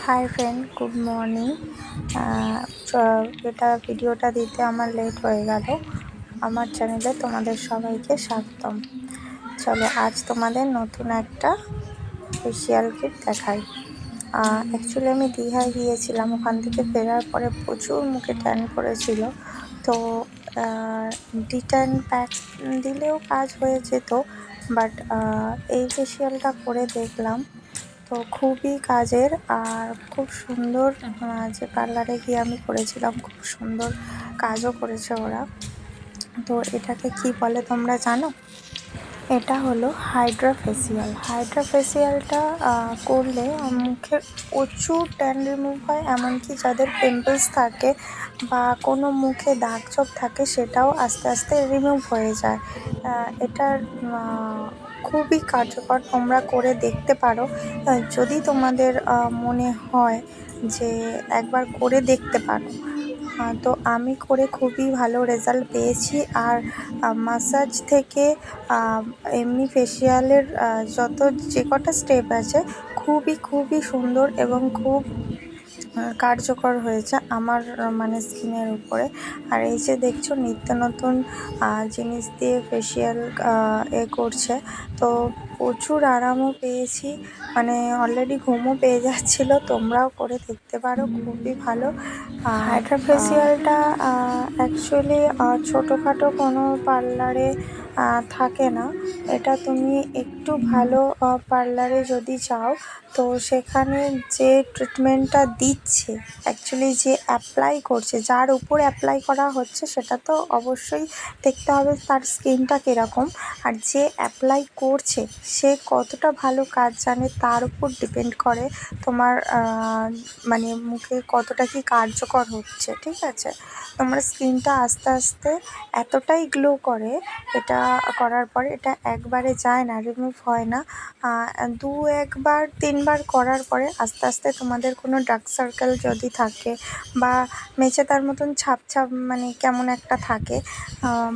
Hi friend, good morning. এটা ভিডিওটা দিতে আমার লেট হয়ে গেল। আমার চ্যানেলে তোমাদের সবাইকে স্বাগতম। চলো আজ তোমাদের নতুন একটা ফেসিয়াল কিট দেখাই। অ্যাকচুয়ালি আমি দীঘায় গিয়েছিলাম, ওখান থেকে ফেরার পরে প্রচুর মুখে ট্যান পড়েছিল। তো ডিট্যান প্যাক দিলেও কাজ হয়ে যেত, বাট এই ফেসিয়ালটা করে দেখলাম তো খুবই কাজের আর খুব সুন্দর। যে পার্লারে গিয়ে আমি করেছিলাম, খুব সুন্দর কাজও করেছে ওরা। তো এটাকে কি বলে তোমরা জানো? এটা হলো হাইড্রা ফেসিয়াল। হাইড্রা ফেসিয়ালটা করলে মুখের প্রচুর ট্যান রিমুভ হয়, এমনকি যাদের পিম্পলস থাকে বা কোনো মুখে দাগ ছোপ থাকে সেটাও আস্তে আস্তে রিমুভ হয়ে যায়। এটার খুবই কার্যকর, তোমরা করে দেখতে পারো যদি তোমাদের মনে হয় যে একবার করে দেখতে পারো। তো আমি করে খুবই ভালো রেজাল্ট পেয়েছি। আর মাসাজ থেকে এমনি ফেসিয়ালের যে কটা স্টেপ আছে খুবই সুন্দর এবং খুব কার্যকর হয়েছে আমার মানে স্কিনের উপরে। আর এই যে দেখছো নিত্য নতুন জিনিস দিয়ে ফেসিয়াল করছে, তো প্রচুর আরামও পেয়েছি, মানে অলরেডি ঘুমও পেয়ে যাচ্ছিল। তোমরাও করে দেখতে পারো, খুবই ভালো। হাইড্রা ফেসিয়ালটা অ্যাকচুয়ালি ছোটোখাটো কোনো পার্লারে থাকে না। এটা তুমি একটু ভালো পার্লারে যদি যাও, তো সেখানে যে ট্রিটমেন্টটা দিচ্ছে, অ্যাকচুয়ালি যে অ্যাপ্লাই করছে, যার উপর অ্যাপ্লাই করা হচ্ছে সেটা তো অবশ্যই দেখতে হবে তার স্কিনটা কীরকম, আর যে অ্যাপ্লাই করছে সে কতটা ভালো কাজ জানে তার উপর ডিপেন্ড করে তোমার মানে মুখে কতটা কি কার্যকর হচ্ছে। ঠিক আছে, তোমার স্কিনটা আস্তে আস্তে এতটাই গ্লো করে এটা করার পরে, এটা একবারে যায় না, রিমুভ হয় না। একবার 3বার করার পরে আস্তে আস্তে তোমাদের কোনো ডার্ক সার্কেল যদি থাকে বা মেচেদার মতন ছাপ মানে কেমন একটা থাকে,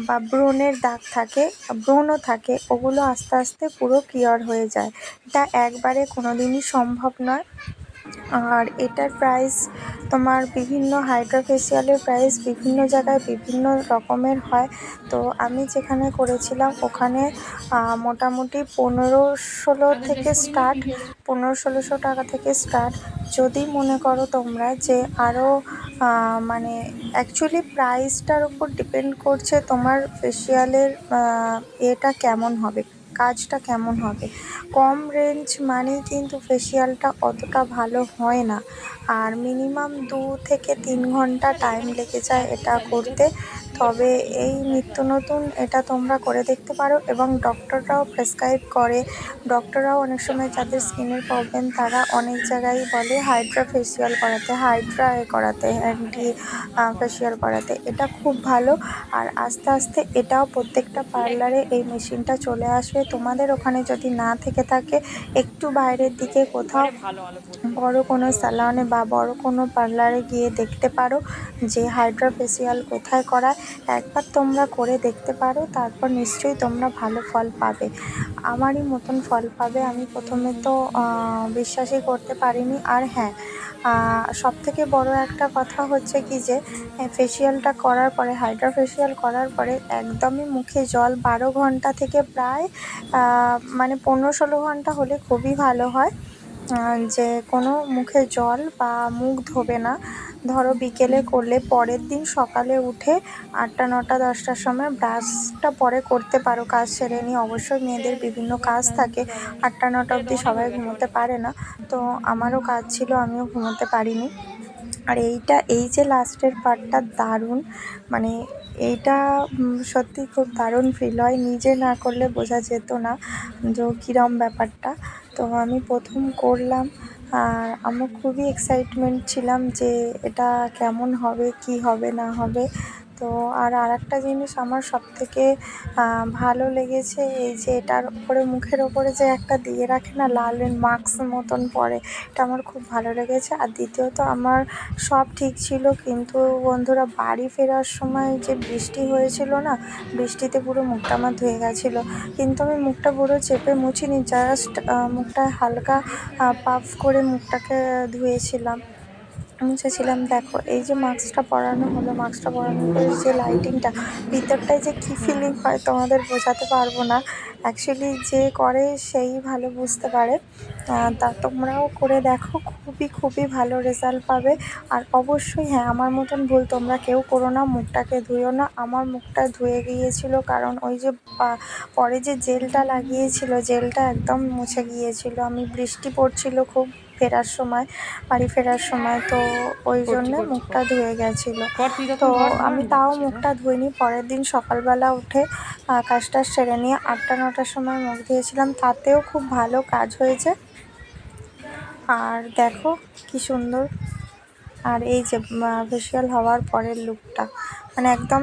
বা ব্রণের দাগ থাকে, ব্রণও থাকে, ওগুলো আস্তে আস্তে পুরো ক্লিয়ার হয়ে যায়। এটা একবারে কোনো দিনই সম্ভব নয়। আর এটার প্রাইস তোমার বিভিন্ন হাইড্রা ফেসিয়ালের প্রাইস বিভিন্ন জায়গায় বিভিন্ন রকমের হয়। তো আমি যেখানে করেছিলাম ওখানে মোটামুটি 1500 থেকে স্টার্ট, 1500-1600 টাকা থেকে স্টার্ট। যদি মনে করো তোমরা যে আরও মানে অ্যাকচুয়ালি প্রাইসটার উপর ডিপেন্ড করছে তোমার ফেসিয়ালের এটা কেমন হবে, কাজটা কেমন হবে। কম রেঞ্জ মানেই কিন্তু ফেসিয়ালটা অতটা ভালো হয় না, আর মিনিমাম 2 থেকে 3 ঘন্টা টাইম লেগে যায় এটা করতে। তবে এই নিত্য নতুন এটা তোমরা করে দেখতে পারো, এবং ডক্টররাও প্রেসক্রাইব করে। ডক্টররাও অনেক সময় যাদের স্কিনের প্রবলেম তারা অনেক জায়গায় বলে হাইড্রা ফেসিয়াল করাতে, হাইড্রা করাতে, অ্যান্টি ফেসিয়াল করাতে। এটা খুব ভালো। আর আস্তে আস্তে এটাও প্রত্যেকটা পার্লারে এই মেশিনটা চলে আসবে। তোমাদের ওখানে যদি না থেকে থাকে, একটু বাইরের দিকে কোথাও বড় কোনো স্যালনে বা বড় কোনো পার্লারে গিয়ে দেখতে পারো যে হাইড্রা ফেসিয়াল কোথায় করায়। একবার তোমরা করে দেখতে পারো, তারপর নিশ্চয়ই তোমরা ভালো ফল পাবে, আমারই মতন ফল পাবে। আমি প্রথমে তো বিশ্বাসই করতে পারিনি। আর হ্যাঁ, সবথেকে বড় একটা কথা হচ্ছে কি যে ফেসিয়ালটা করার পরে, হাইড্রা ফেসিয়াল করার পরে একদমই মুখে জল 12 ঘন্টা থেকে প্রায় মানে 15-16 ঘন্টা হলে খুবই ভালো হয়। যে কোনো মুখে জল বা মুখ ধোবে না। ধরো বিকেলে করলে পরের দিন সকালে উঠে 8টা 9টা 10টার সময় ব্রাশটা পরে করতে পারো, কাজ সেরে নিয়ে। অবশ্যই মেয়েদের বিভিন্ন কাজ থাকে, 8টা 9টা অবধি সবাই ঘুমোতে পারে না, তো আমারও কাজ ছিল, আমিও ঘুমোতে পারিনি। আর এই যে লাস্টের পার্টটা দারুণ, মানে এইটা সত্যি খুব দারুণ ফিল হয়, নিজে না করলে বোঝা যেত না যে কীরম ব্যাপারটা। তো আমি প্রথম করলাম আর আমার খুবই এক্সাইটমেন্ট ছিলাম যে এটা কেমন হবে, কি হবে না হবে। তো আর একটা জিনিস আমার সবথেকে ভালো লেগেছে, এই যে এটার ওপরে মুখের ওপরে যে একটা দিয়ে রাখে না, লাল মাস্ক মতন পরে, এটা আমার খুব ভালো লেগেছে। আর দ্বিতীয়ত আমার সব ঠিক ছিল, কিন্তু বন্ধুরা বাড়ি ফেরার সময় যে বৃষ্টি হয়েছিল না, বৃষ্টিতে পুরো মুখটা আমার ধুয়ে গেছিলো। কিন্তু আমি মুখটা পুরো চেপে মুছিনি, জাস্ট মুখটা হালকা পাফ করে মুখটাকে ধুয়েছিলাম, মুছেছিলাম। দেখো এই যে মাস্কটা পরানো হলো, মাস্কটা পরানোর পরে যে লাইটিংটা, ভিতরটায় যে কী ফিলিং হয় তোমাদের বোঝাতে পারবো না। অ্যাকচুয়ালি যে করে সেই ভালো বুঝতে পারে। তা তোমরাও করে দেখো, খুবই ভালো রেজাল্ট পাবে। আর অবশ্যই হ্যাঁ, আমার মতন ভুল তোমরা কেউ করো না, মুখটাকে ধুইও না। আমার মুখটা ধুয়ে গিয়েছিল, কারণ ওই যে পরে যে জেলটা লাগিয়েছিল, জেলটা একদম মুছে গিয়েছিল। আমি বৃষ্টি পড়ছিল খুব বাড়ি ফেরার সময়, তো ওই জন্যে মুখটা ধুয়ে গেছিলো। তো আমি তাও মুখটা ধুইনি, পরের দিন সকালবেলা উঠে কাজটা সেরে নিয়ে 8টা-9টার সময় মুখ ধুয়েছিলাম, তাতেও খুব ভালো কাজ হয়েছে। আর দেখো কি সুন্দর। আর এই যে ফেসিয়াল হওয়ার পরের লুকটা, মানে একদম